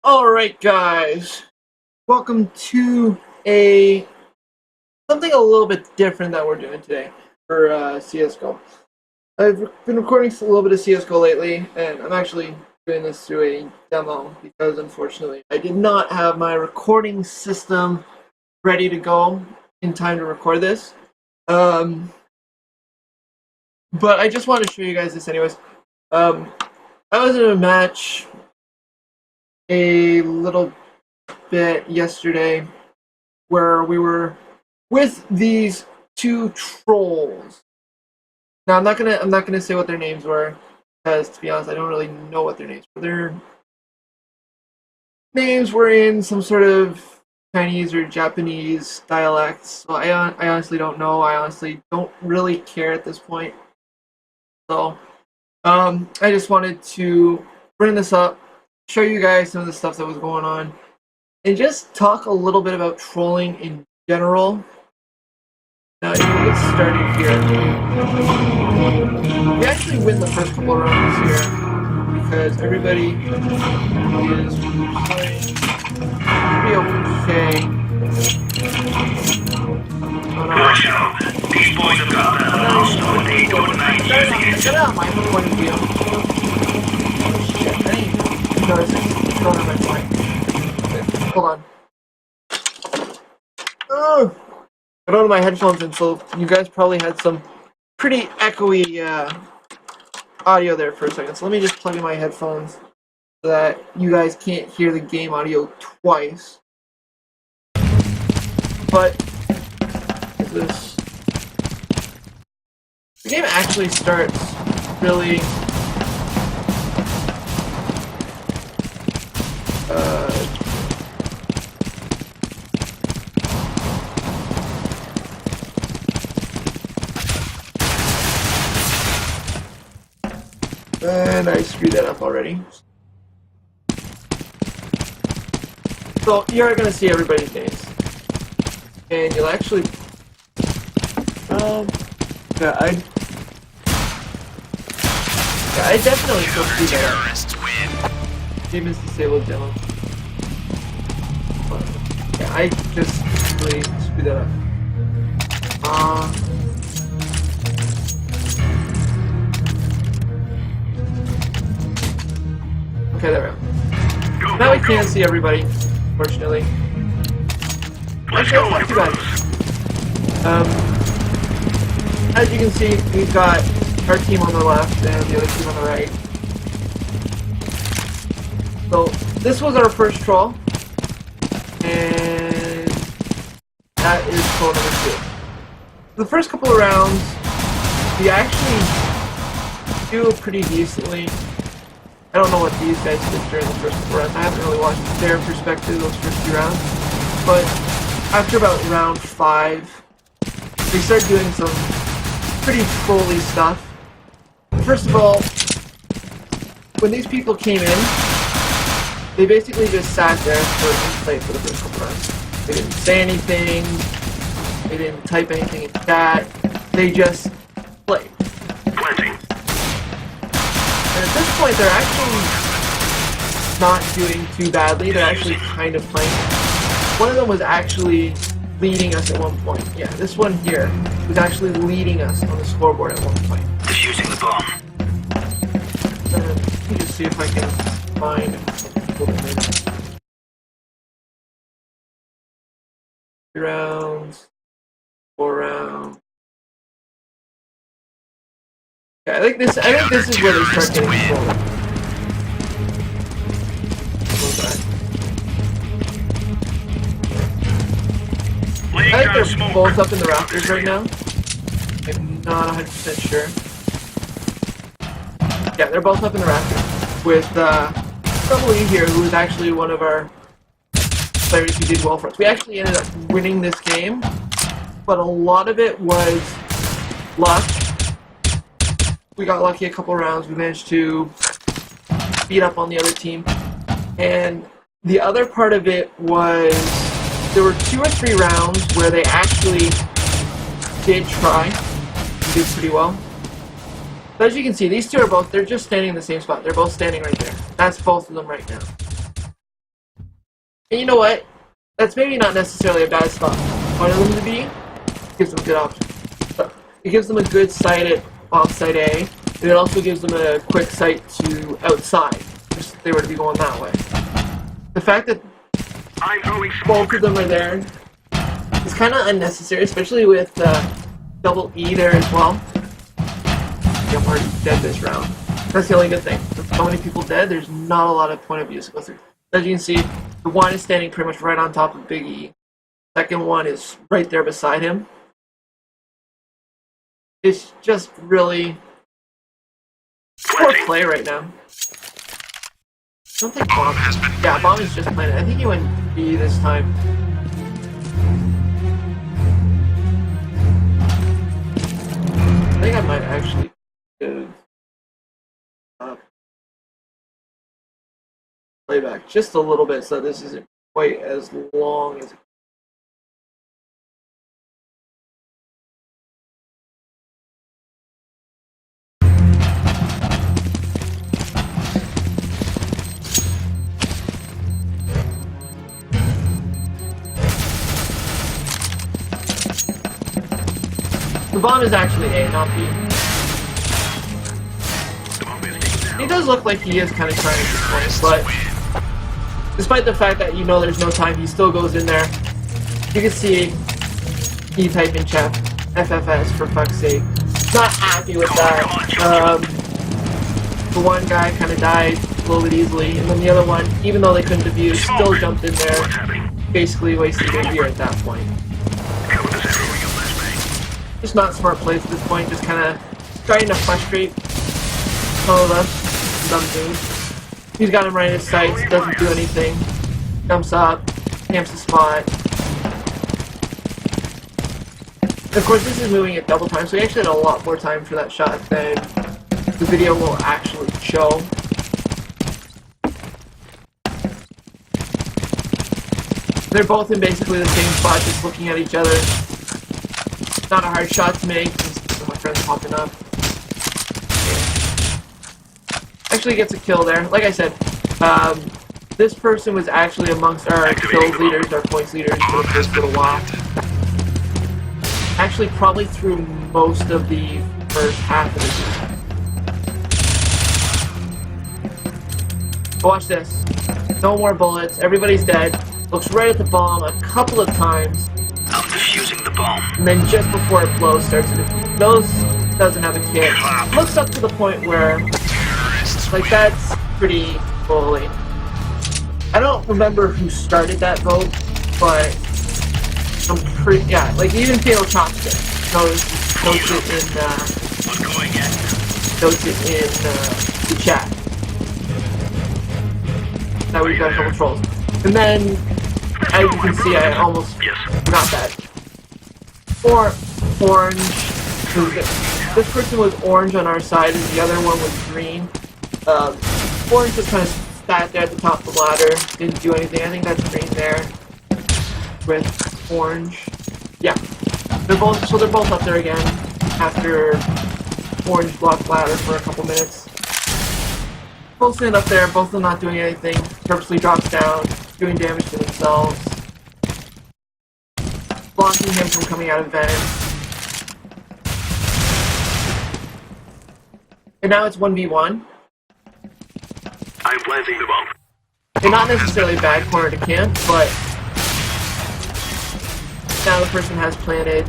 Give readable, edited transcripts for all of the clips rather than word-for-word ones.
Alright guys, welcome to something a little bit different that we're doing today for CSGO. I've been recording a little bit of CSGO lately, and I'm actually doing this through a demo because unfortunately I did not have my recording system ready to go in time to record this. But I just wanted to show you guys this anyways. I was in a match a little bit yesterday where we were with these two trolls. Now I'm not gonna say what their names were because to be honest I don't really know what their names were. Their names were in some sort of Chinese or Japanese dialects. So I honestly don't know. I honestly don't really care at this point. So I just wanted to bring this up, show you guys some of the stuff that was going on, and just talk a little bit about trolling in general. Now, if we get started here, we actually win the first couple of rounds here because everybody is playing pretty okay. Watch out! These boys have got that last one. They don't mind using it. Get out of my point of view. Shit, I didn't even notice it's going on my point. Okay, hold on. Oh! I don't have my headphones in, so you guys probably had some pretty echoey audio there for a second. So let me just plug in my headphones so that you guys can't hear the game audio twice. But this, the game actually starts really and I screwed that up already. So you're gonna see everybody's names, and you'll actually, I definitely still see that. Game is disabled demo. But, yeah, I just really screwed that up. Okay, there we go. Now we can see everybody, fortunately. Actually, that's not too bad. As you can see, we've got our team on the left and the other team on the right. So, this was our first troll. And that is troll number 2. The first couple of rounds, we actually do pretty decently. I don't know what these guys did during the first couple rounds. I haven't really watched their perspective those first few rounds. But after about round 5, they start doing some pretty trolly stuff. First of all, when these people came in, they basically just sat there and played for the first couple rounds. They didn't say anything. They didn't type anything in chat. They just played. And at this point, they're actually not doing too badly. They're actually kind of playing. One of them was actually leading us at one point. Yeah, this one here was actually leading us on the scoreboard at one point. Defusing the bomb. Let me just see if I can find three rounds, 4 rounds. Yeah, I think this is where they start getting control. I think they're both up in the rafters right now. I'm not 100% sure. Yeah, they're both up in the rafters with somebody here who is actually one of our players who did well for us. We actually ended up winning this game, but a lot of it was luck. We got lucky a couple rounds. We managed to beat up on the other team. And the other part of it was there were 2 or 3 rounds where they actually did try and did pretty well. But as you can see, these two are both, they're just standing in the same spot. They're both standing right there. That's both of them right now. And you know what? That's maybe not necessarily a bad spot for them to be. It gives them a good option. But it gives them a good sight at bomb site A, and it also gives them a quick sight to outside, if they were to be going that way. The fact that both of them are there is kind of unnecessary, especially with double E there as well. I'm already dead this round. That's the only good thing. With so many people dead, there's not a lot of point of view to go through. As you can see, the one is standing pretty much right on top of Big E. Second one is right there beside him. It's just really poor play right now. I don't think Bomb has been. Yeah, Bomb is just playing it. I think he went B this time. I think I might actually go playback just a little bit so this isn't quite as long as. The bomb is actually A, not B. He does look like he is kind of trying to point, but despite the fact that you know there's no time, he still goes in there. You can see he typed in chat FFS for fuck's sake. Not happy with that. The one guy kind of died a little bit easily, and then the other one, even though they couldn't defuse, still jumped in there, basically wasted their gear at that point. Just not smart plays at this point, just kind of trying to frustrate some of us, dumb dudes. He's got him right in his sights, doesn't do anything, jumps up, camps the spot. Of course, this is moving at double time, so he actually had a lot more time for that shot than the video will actually show. They're both in basically the same spot, just looking at each other. Not a hard shot to make, since my friend's popping up. Actually gets a kill there. Like I said, this person was actually amongst our kills leaders, our points leaders for the first little while. Actually, probably through most of the first half of the game. Watch this. No more bullets. Everybody's dead. Looks right at the bomb a couple of times. I'm defusing the bomb. And then just before it blows, starts to defuse. Those doesn't have a kit. Looks up to the point where, like, that's pretty bully. I don't remember who started that vote, but I'm pretty, yeah, like even Fatal Chopstick notes it in the chat. Now we've got a couple trolls. And then, as you can see, I almost forgot that. Orange. This person was orange on our side, and the other one was green. Orange just kind of sat there at the top of the ladder, didn't do anything. I think that's green there with orange. Yeah, they're both up there again after orange blocked ladder for a couple minutes. Both stand up there, both of them not doing anything. Purposely drops down, doing damage to themselves, blocking him from coming out of vents. And now it's 1v1. I'm planting the bomb. And not necessarily a bad corner to camp, but now the person has planted.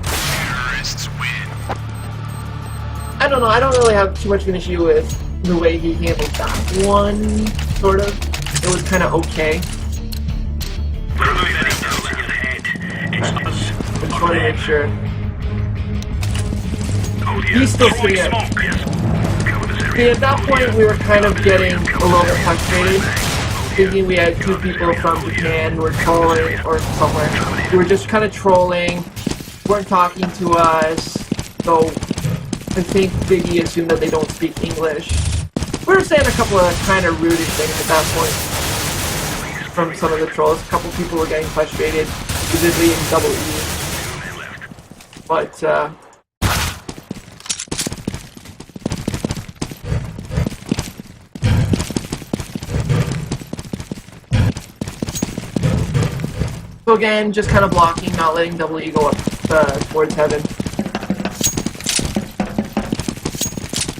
I don't know, I don't really have too much of an issue with the way he handled that one, sort of. It was kind of okay. Right. I just want to make sure. He's still sitting at. See, at that point we were kind of getting a little bit frustrated, thinking we had two people from Japan who were trolling, or somewhere, who were just kind of trolling, weren't talking to us, so I think Biggie assumed that they don't speak English. We were saying a couple of kind of rude things at that point from some of the trolls. A couple people were getting frustrated, specifically in double E. But, So again, just kind of blocking, not letting Double E go up towards heaven.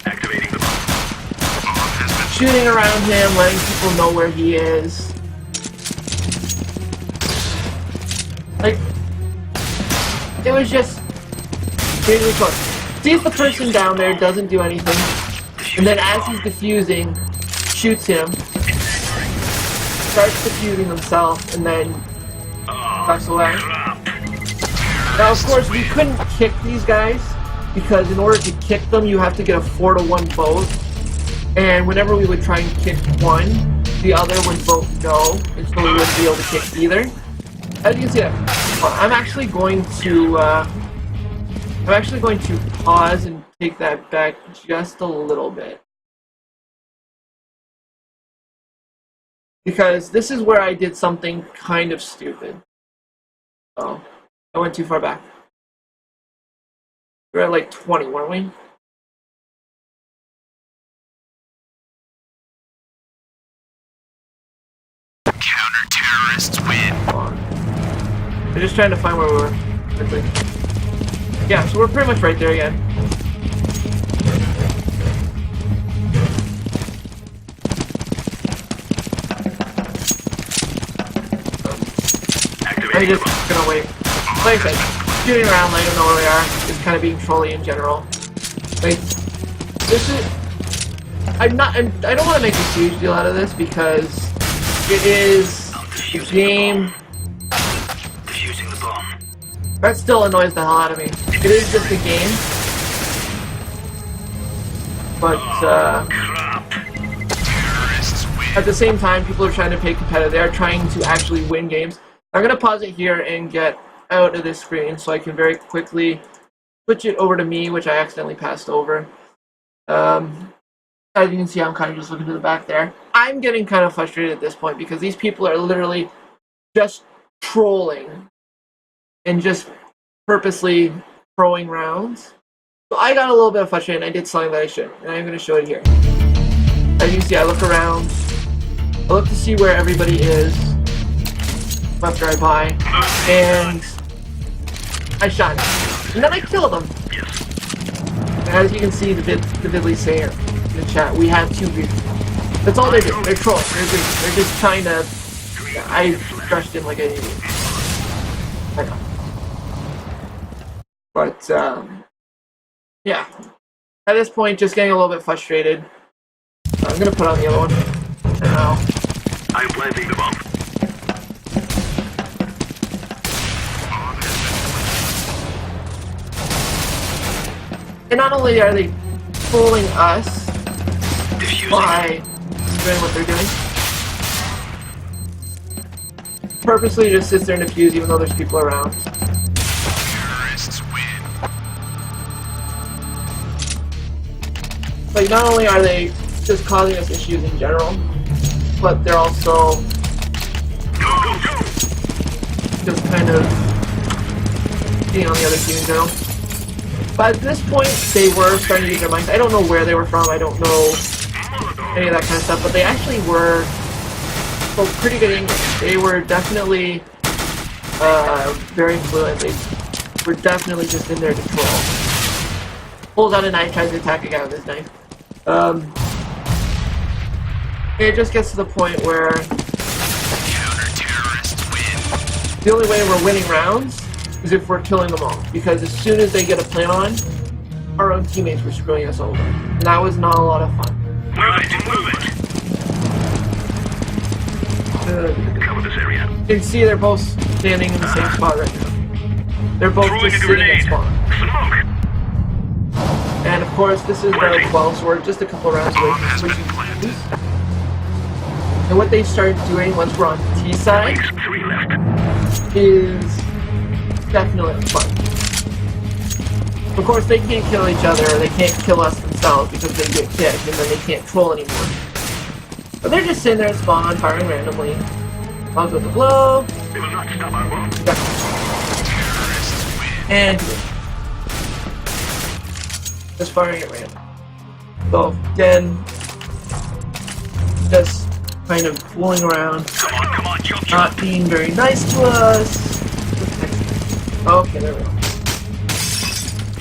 Activating the bomb. Shooting around him, letting people know where he is. Like, it was just really close. Sees the person down there, doesn't do anything, and then as he's defusing, shoots him, starts defusing himself, and then ducks away. Now, of course, we couldn't kick these guys, because in order to kick them, you have to get a 4-to-1 vote. And whenever we would try and kick one, the other would vote no, and so we wouldn't be able to kick either. As you can see, I'm actually going to pause and take that back just a little bit. Because this is where I did something kind of stupid. Oh, I went too far back. We were at like 20, weren't we? Counter-terrorists win. We're just trying to find where we were. Quickly. Yeah, so we're pretty much right there again. I'm just gonna wait. Like I said, shooting around, letting them know where we are, just kind of being trolly in general. Like, this is... I don't want to make a huge deal out of this because it is a game. Defusing the bomb. That still annoys the hell out of me. It is just a game. But, at the same time, people are trying to play competitive. They are trying to actually win games. I'm going to pause it here and get out of this screen so I can very quickly switch it over to me, which I accidentally passed over. As you can see, I'm kind of just looking to the back there. I'm getting kind of frustrated at this point because these people are literally just trolling and just purposely throwing rounds. So I got a little bit frustrated and I did something that I shouldn't, and I'm going to show it here. As you can see, I look around. I look to see where everybody is after I buy, and I shot him. And then I killed him. And as you can see, the Vidley saying in the chat, we have 2 green. That's all they do. They're trolling. They're green. They're just trying to... I crushed him like an idiot. I know. But, yeah. At this point, just getting a little bit frustrated. I'm gonna put on the other one. Now. I'm planting the bomb. And not only are they fooling us by doing what they're doing, purposely just sits there and defuse even though there's people around. Terrorists win. Like, not only are they just causing us issues in general, but they're also just kind of being on the other team in general. But at this point, they were starting to use their minds. I don't know where they were from, I don't know any of that kind of stuff, but they actually were pretty good English. They were definitely very fluent. They were definitely just in there to troll. Pulls out a knife, tries to attack a guy with his knife. It just gets to the point where the only way we're winning rounds is if we're killing them all. Because as soon as they get a plan on, our own teammates were screwing us over. And that was not a lot of fun. Cover this area. You can see they're both standing in the same spot right now. They're both just sitting at spawn. And of course, this is the 12, so we're just a couple rounds away from switching teams. And what they start doing once we're on T side is definitely fun. Of course, they can't kill each other, or they can't kill us themselves because they get kicked, and then they can't troll anymore. But they're just sitting there at spawn, firing randomly. Bombs with the blow. They will not stop our bomb. And just firing at random. So again, just kind of fooling around, Come on, jump, jump. not being very nice to us. Okay, there we go.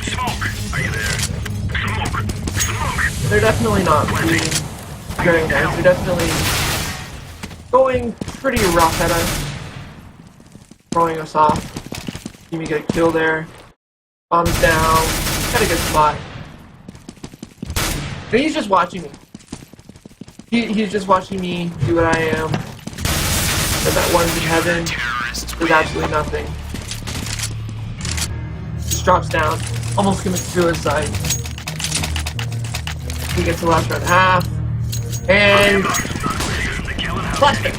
Smoke. Are you there? Smoke. Smoke. They're definitely not being very nice. They're definitely going pretty rough at us, throwing us off. See me get a kill there. Bombs down. Got a good spot. And he's just watching me. He's just watching me do what I am. And that one's in heaven. There's absolutely nothing. Just drops down. Almost commits suicide. He gets the last round half. And flashbang.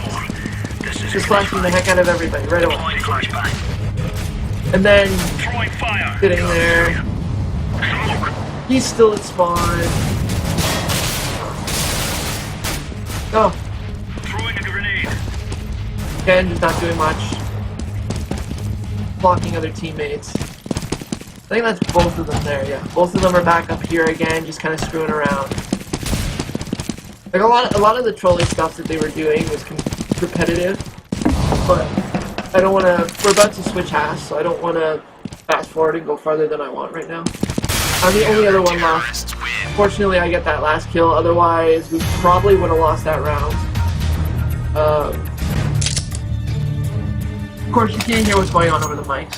Just flashing the heck out of everybody right away. And then sitting there. He's still at spawn. Go. Throwing a grenade. Again, just not doing much. Blocking other teammates. I think that's both of them there, yeah. Both of them are back up here again, just kind of screwing around. Like a lot of the trolling stuff that they were doing was repetitive, but I don't want to. We're about to switch halves, so I don't want to fast forward and go farther than I want right now. I'm the only other one left. Fortunately, I get that last kill. Otherwise, we probably would have lost that round. Of course, you can't hear what's going on over the mics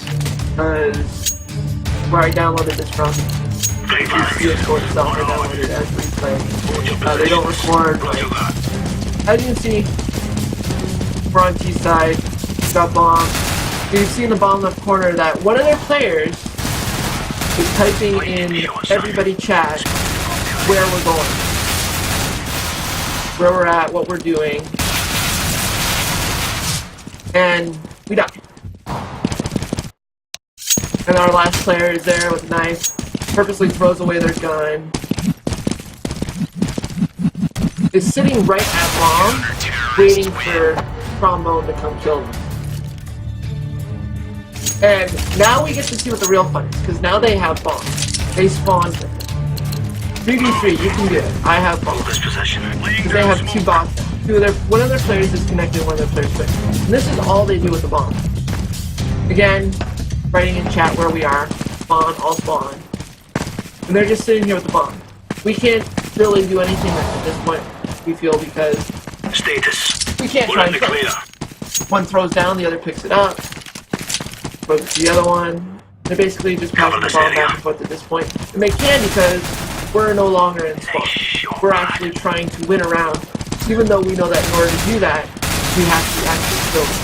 because where I downloaded this from, the PS4 itself, I downloaded it as replay. They don't record. Like, as you can see, we're on T side. Got bombed. You've seen the bottom left corner that one of their players is typing in everybody chat where we're going, where we're at, what we're doing, and we die. And our last player is there with a knife, purposely throws away their gun, is sitting right at bomb, waiting for Trombone to come kill them. And now we get to see what the real fun is, because now they have bombs. They spawned with it. 3v3, you can do it. I have bombs. Because they have two bots. One of their players is connected, one of their players is. And this is all they do with the bomb. Again, writing in chat where we are. Spawn, all spawn. And they're just sitting here with the bomb. We can't really do anything at this point, we feel, because status. We can't try and clear. One throws down, the other picks it up. But the other one, they're basically just passing the bomb back and forth at this point. And they can because we're no longer in spawn. We're actually trying to win a round, even though we know that in order to do that, we have to actually kill them.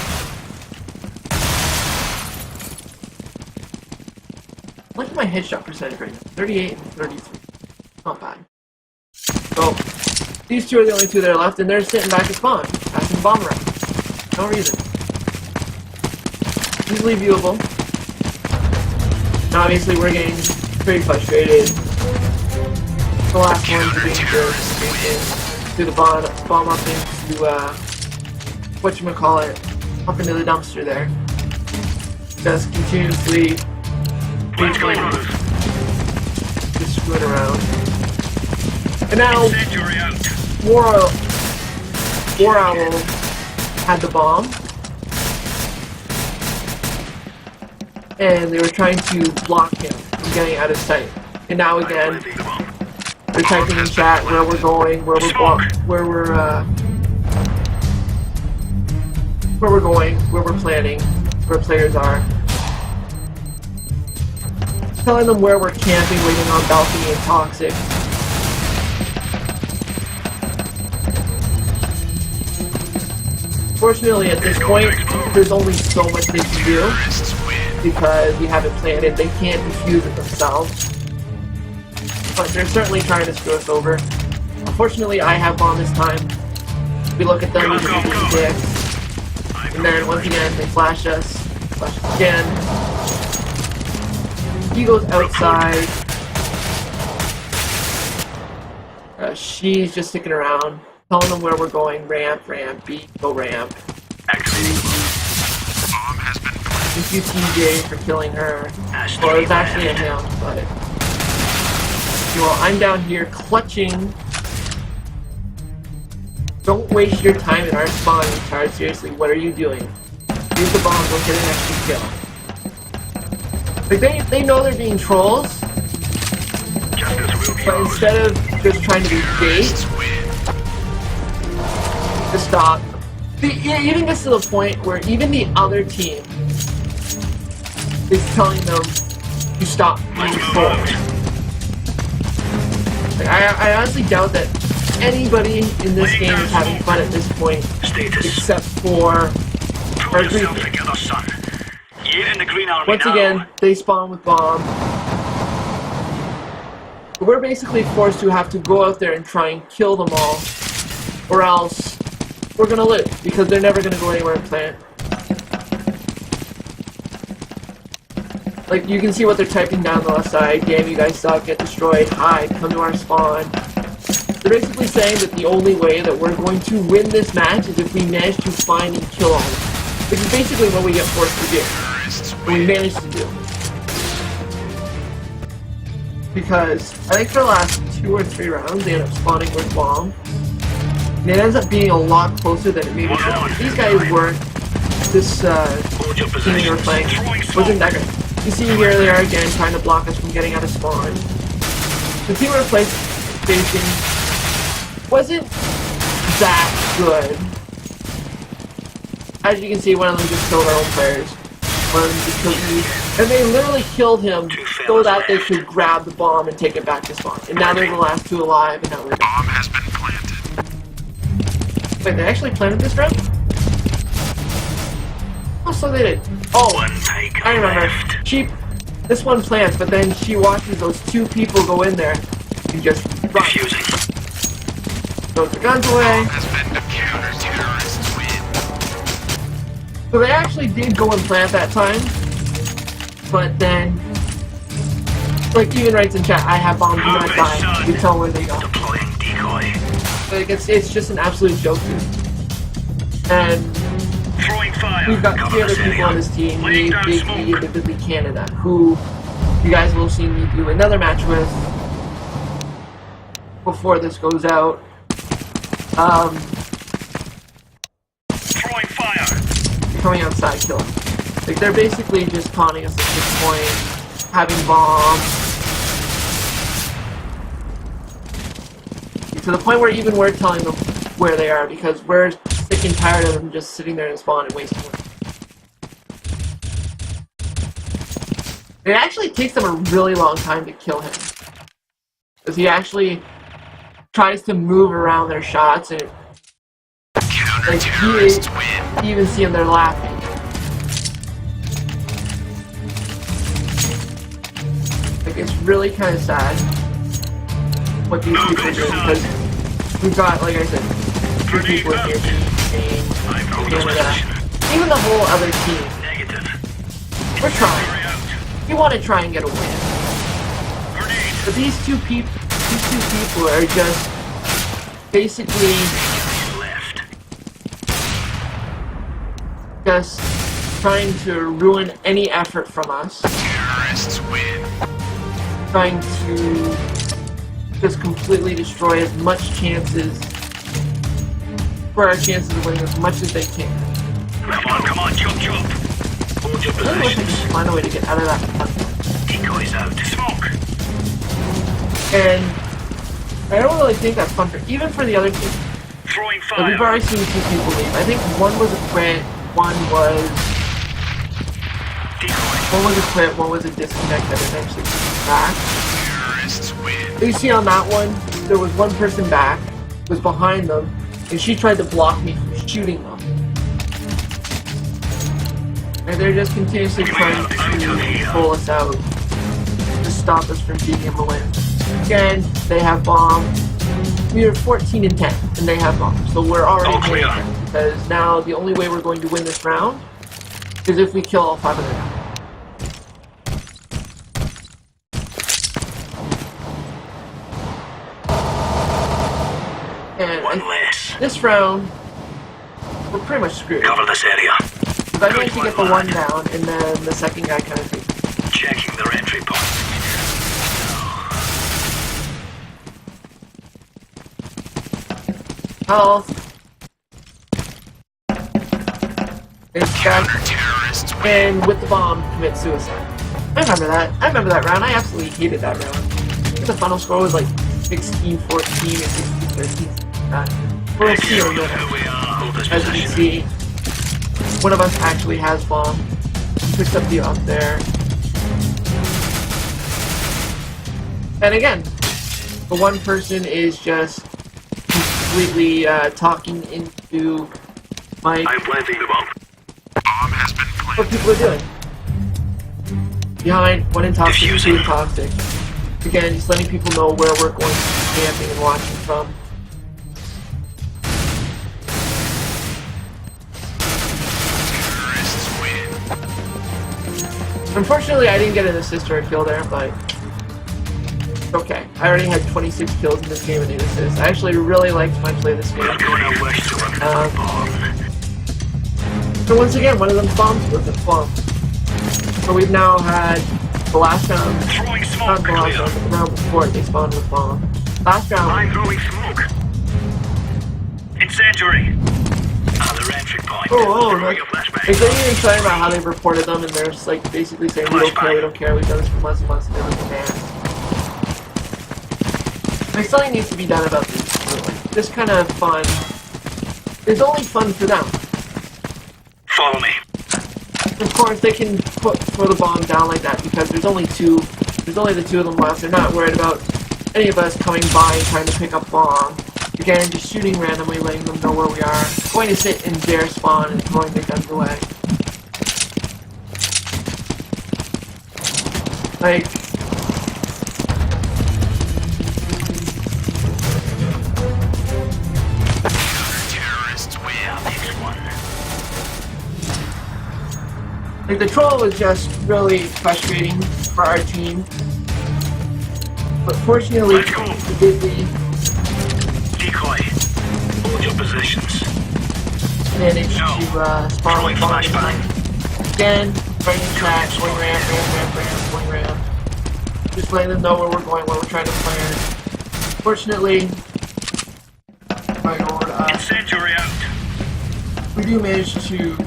Look at my headshot percentage right now. 38 and 33. Not bad. So, these two are the only two that are left, and they're sitting back at spawn, passing the bomb around. No reason. Easily viewable. Now obviously we're getting pretty frustrated. The last ones are being jerks to the bomb up into up into the dumpster there. Just continuously just screwing around. And now War Owl had the bomb. And they were trying to block him from getting out of sight. And now again, they're typing in chat where we're going, where we're planning, where players are. Telling them where we're camping, waiting on balcony and toxic. Fortunately, at this point, there's only so much they can do. Because we haven't planned it, they can't defuse it themselves. But they're certainly trying to screw us over. Unfortunately, I have bomb this time. We look at them, we just do dicks. And then once again, they flash us. Flash us again. He goes outside. She's just sticking around, telling them where we're going. Ramp, B, go ramp. Thank you, TJ, for killing her. Well, it's actually a him, but... Well, I'm down here clutching. Don't waste your time in our spawn, retard. Seriously, what are you doing? Use the bomb, go get an extra kill. Like, they know they're being trolls, but instead of just trying to be bait, to stop. It even gets to the point where even the other team is telling them to stop being trolls. Like, I honestly doubt that anybody in this game is having fun at this point, except for our green team. Once again, they spawn with bomb. We're basically forced to have to go out there and try and kill them all, or else we're gonna live, because they're never gonna go anywhere and plant. Like, you can see what they're typing down the left side. Damn, you guys suck, get destroyed, hide, come to our spawn. They're basically saying that the only way that we're going to win this match is if we manage to find and kill all of them. Which is basically what we get forced to do. And we manage to do. Because I think for the last 2 or 3 rounds, they end up spawning with bomb. And it ends up being a lot closer than it maybe should have. These guys weren't. This team we were playing wasn't that good. You see here they are again trying to block us from getting out of spawn. The team we were facing wasn't that good. As you can see, one of them just killed our own players. One of them just killed me. And they literally killed him so that they could grab the bomb and take it back to spawn. And now they're the last 2 alive, and now we're dead. Bomb has been planted. Wait, they actually planted this round? Oh, so they did. Oh, I remember. This one plants, but then she watches those 2 people go in there and just run. Throws the guns away. So they actually did go and plant that time, but then, like, even writes in chat, I have bombs, do not die. You tell where they go. Like, it's just an absolute joke, dude. And we've got 3 other people on this team, me, Big E, and Vividly Canada, who you guys will see me do another match with before this goes out. Coming outside, killing. Like, they're basically just taunting us at this point, having bombs. To the point where even we're telling them where they are, because we're sick and tired of them just sitting there in spawn and wasting time. It actually takes them a really long time to kill him. Because he actually tries to move around their shots, and like, you even see them, they're laughing. Like, it's really kind of sad what these people are doing, because we've got, like I said, 3 people in here, Canada, even the whole other team. We're trying. We want to try and get a win. But these two people are just basically just trying to ruin any effort from us. Terrorists win. Trying to just completely destroy as much chances for our chances of winning as much as they can. Come on, jump. Hold your I wish I could positions. find a way to get out of that tunnel. Decoys out. Smoke. And I don't really think that's fun for even for the other team. Throwing Like, we've fire. already seen 2 people leave. I think one was a quit, one was a quit, one was a disconnect that eventually came back. Terrorists win. You see on that one, there was one person back, was behind them, and she tried to block me from shooting them. And they're just continuously trying to pull us out, to stop us from being able to win. Again, they have bomb. We are 14 and 10, and they have bomb. So we're already winning, because now the only way we're going to win this round is if we kill all 5 of them. And this round, we're pretty much screwed. Cover this area. If I manage to get the one down, and then the second guy kind of takes it. Checking their entry point. Health. and with the bomb commit suicide. I remember that. I remember that round. I absolutely hated that round. I think the final score was like 16-14 or 16-13. We'll see in a minute. As you can see, one of us actually has bomb. Picks up the up there. And again, the one person is just completely talking into my I'm planting the bomb. Bomb has been planted. what people are doing. Behind, one in toxic, two in toxic. Again, just letting people know where we're going to be camping and watching from. Unfortunately, I didn't get an assist or a kill there, but it's okay. I already had 26 kills in this game and 8 assists. I actually really liked my play this game. So once again, one of them bombs was a bomb. So we've now had the last round, not the last round, but the round before they spawned with bomb. Last round. I'm throwing smoke. Incendiary. Other entry point. Like they're even talking about how they've reported them, and they're just like basically saying we don't care, we've done this for months and months, and they're like, man. Like something needs to be done about this. Like, this kind of fun is only fun for them. Follow me. Of course, they can throw the bomb down like that because there's only the two of them left. They're not worried about any of us coming by and trying to pick up bomb. Again, just shooting randomly, letting them know where we are. Going to sit in their spawn and throwing their guns away. Like, terrorists win. Next one. Like, the troll was just really frustrating for our team. But fortunately, we did leave. Decoy. Hold your positions. Managed to spawn with bomb. Again, right in chat, going ram. Just letting them know where we're going, what we're trying to plan. Fortunately, going over to us. Incendiary out. We do manage to.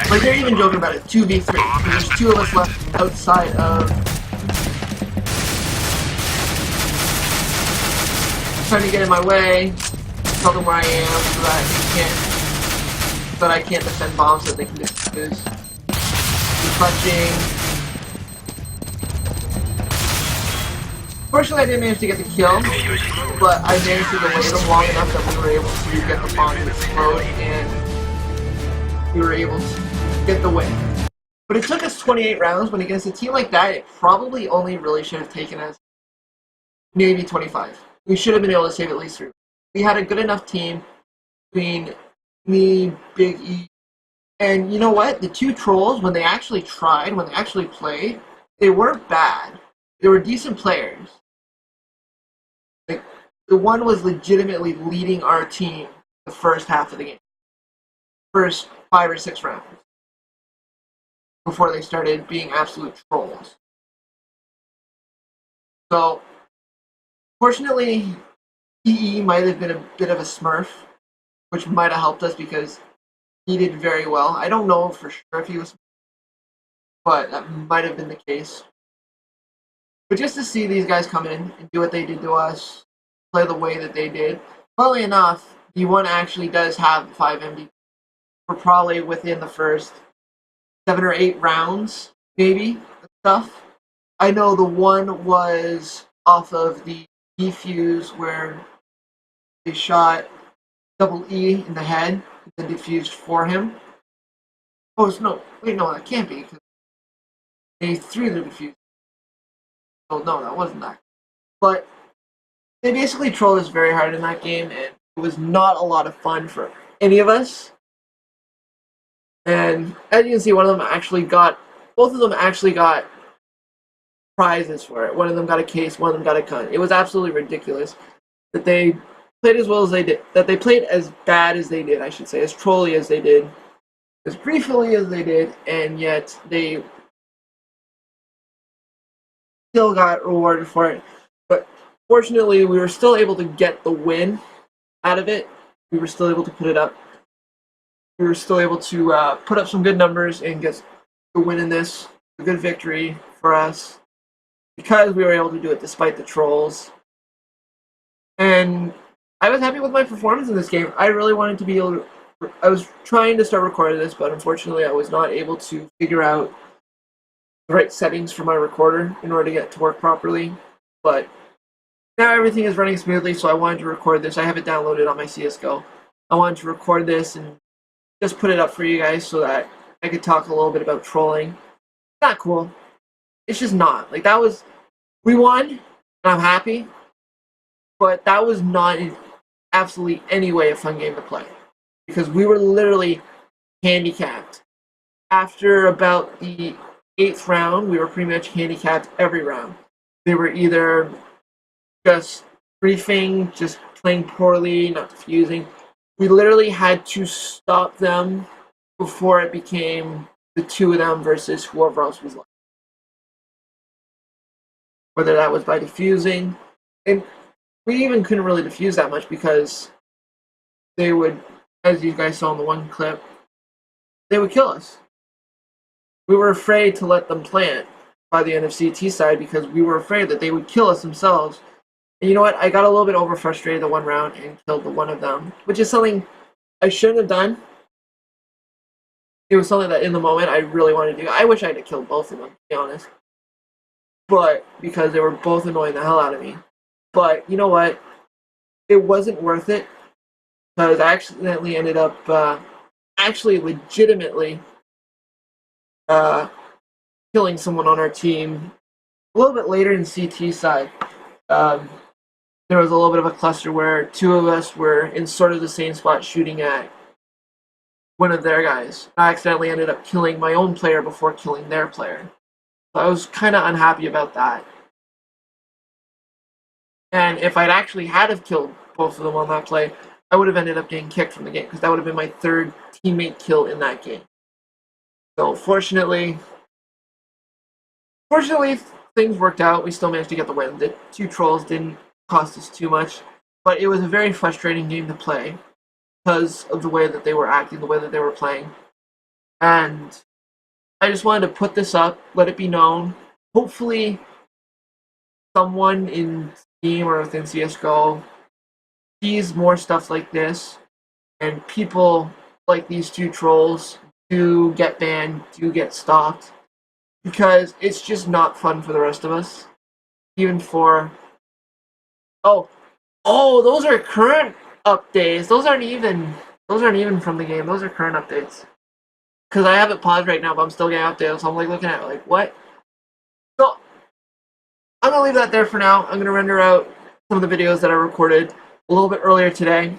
Like, they're even joking about it, 2v3, because there's 2 of us left outside of... Trying to get in my way, tell them where I am, so that I can't defend bombs that they can defuse. Clutching. Fortunately, I didn't manage to get the kill, but I managed to delay them long enough that we were able to get the bomb to explode, and we were able to get the win. But it took us 28 rounds, when against a team like that, it probably only really should have taken us maybe 25. We should have been able to save at least 3. We had a good enough team between me, Big E, and you know what? The 2 trolls, when they actually tried, when they actually played, they weren't bad. They were decent players. Like, the one was legitimately leading our team the first half of the game. First 5 or 6 rounds. Before they started being absolute trolls. So, fortunately, PE might have been a bit of a smurf, which might have helped us because he did very well. I don't know for sure if he was, but that might have been the case. But just to see these guys come in and do what they did to us, play the way that they did, funnily enough, the one actually does have 5 MVP. We're probably within the first 7 or 8 rounds, maybe, stuff. I know the one was off of the defuse where they shot double E in the head, and then defused for him. Oh, no, wait, no, that can't be, because they threw the defuse. Oh, no, that wasn't that. But they basically trolled us very hard in that game, and it was not a lot of fun for any of us. And as you can see, both of them actually got prizes for it. One of them got a case, one of them got a gun. It was absolutely ridiculous that they played as well as they did, that they played as bad as they did, I should say, as trolly as they did, as briefly as they did, and yet they still got rewarded for it. But fortunately, we were still able to get the win out of it. We were still able to put it up. we were still able to put up some good numbers and get a win in this, a good victory for us, because we were able to do it despite the trolls. And I was happy with my performance in this game. I really wanted to be able to, I was trying to start recording this, but unfortunately I was not able to figure out the right settings for my recorder in order to get it to work properly. But now everything is running smoothly, so I wanted to record this. I have it downloaded on my CSGO. I wanted to record this and just put it up for you guys so that I could talk a little bit about trolling. Not cool. It's just not. Like, that was... We won, and I'm happy. But that was not in absolutely any way a fun game to play. Because we were literally handicapped. After about the 8th round, we were pretty much handicapped every round. They were either just briefing, just playing poorly, not defusing. We literally had to stop them before it became the two of them versus whoever else was left. Whether that was by defusing, and we even couldn't really defuse that much because they would, as you guys saw in the one clip, they would kill us. We were afraid to let them plant by the end of CT side because we were afraid that they would kill us themselves. And you know what? I got a little bit over frustrated the one round and killed the one of them, which is something I shouldn't have done. It was something that in the moment I really wanted to do. I wish I had killed both of them, to be honest. But because they were both annoying the hell out of me. But you know what? It wasn't worth it because I accidentally ended up actually legitimately killing someone on our team a little bit later in CT side. There was a little bit of a cluster where two of us were in sort of the same spot shooting at one of their guys. I accidentally ended up killing my own player before killing their player. So I was kind of unhappy about that. And if I'd actually had have killed both of them on that play, I would have ended up getting kicked from the game because that would have been my third teammate kill in that game. So fortunately, things worked out. We still managed to get the win. The two trolls didn't cost us too much, but it was a very frustrating game to play because of the way that they were acting, the way that they were playing. And I just wanted to put this up, let it be known. Hopefully, someone in Steam or within CSGO sees more stuff like this, and people like these two trolls do get banned, do get stopped, because it's just not fun for the rest of us. Even for... Oh, those are current updates. Those aren't even from the game. Those are current updates. Because I have it paused right now, but I'm still getting updates, so I'm like looking at it like, what? So, I'm going to leave that there for now. I'm going to render out some of the videos that I recorded a little bit earlier today.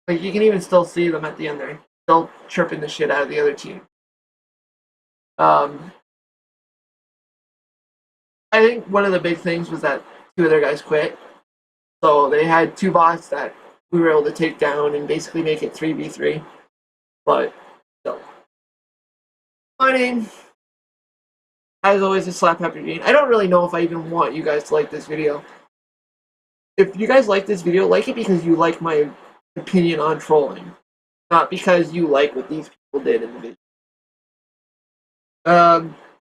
Like, you can even still see them at the end there. Still chirping the shit out of the other team. I think one of the big things was that two of their guys quit. So they had two bots that we were able to take down and basically make it 3v3. But, still. My name, as always, is SlapHappyGreen. I don't really know if I even want you guys to like this video. If you guys like this video, like it because you like my opinion on trolling. Not because you like what these people did in the video.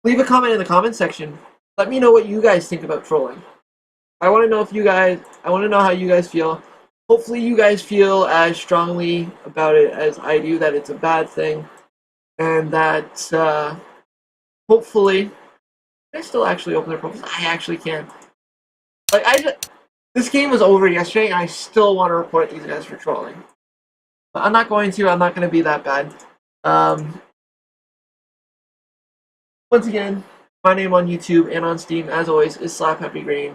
Leave a comment in the comment section. Let me know what you guys think about trolling. I want to know how you guys feel. Hopefully you guys feel as strongly about it as I do, that it's a bad thing. And that, hopefully... Can I still actually open their profiles? I actually can. Like, this game was over yesterday, and I still want to report these guys for trolling. But I'm not going to. I'm not going to be that bad. Once again, my name on YouTube and on Steam, as always, is SlapHappyGreen.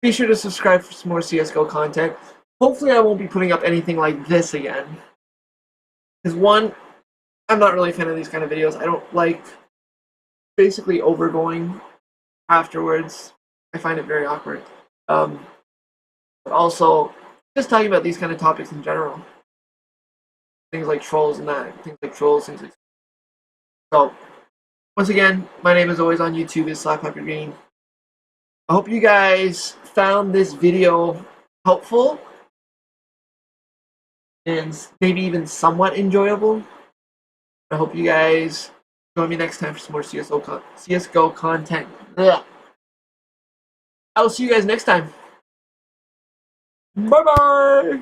Be sure to subscribe for some more CSGO content. Hopefully I won't be putting up anything like this again. Because one, I'm not really a fan of these kind of videos. I don't like basically overgoing afterwards. I find it very awkward. But also, just talking about these kind of topics in general. Things like trolls and that. Things like trolls, things like... So, once again, my name is always on YouTube is SlapHappyGreen. I hope you guys found this video helpful and maybe even somewhat enjoyable. I hope you guys join me next time for some more CSGO content. Ugh. I will see you guys next time. Bye bye!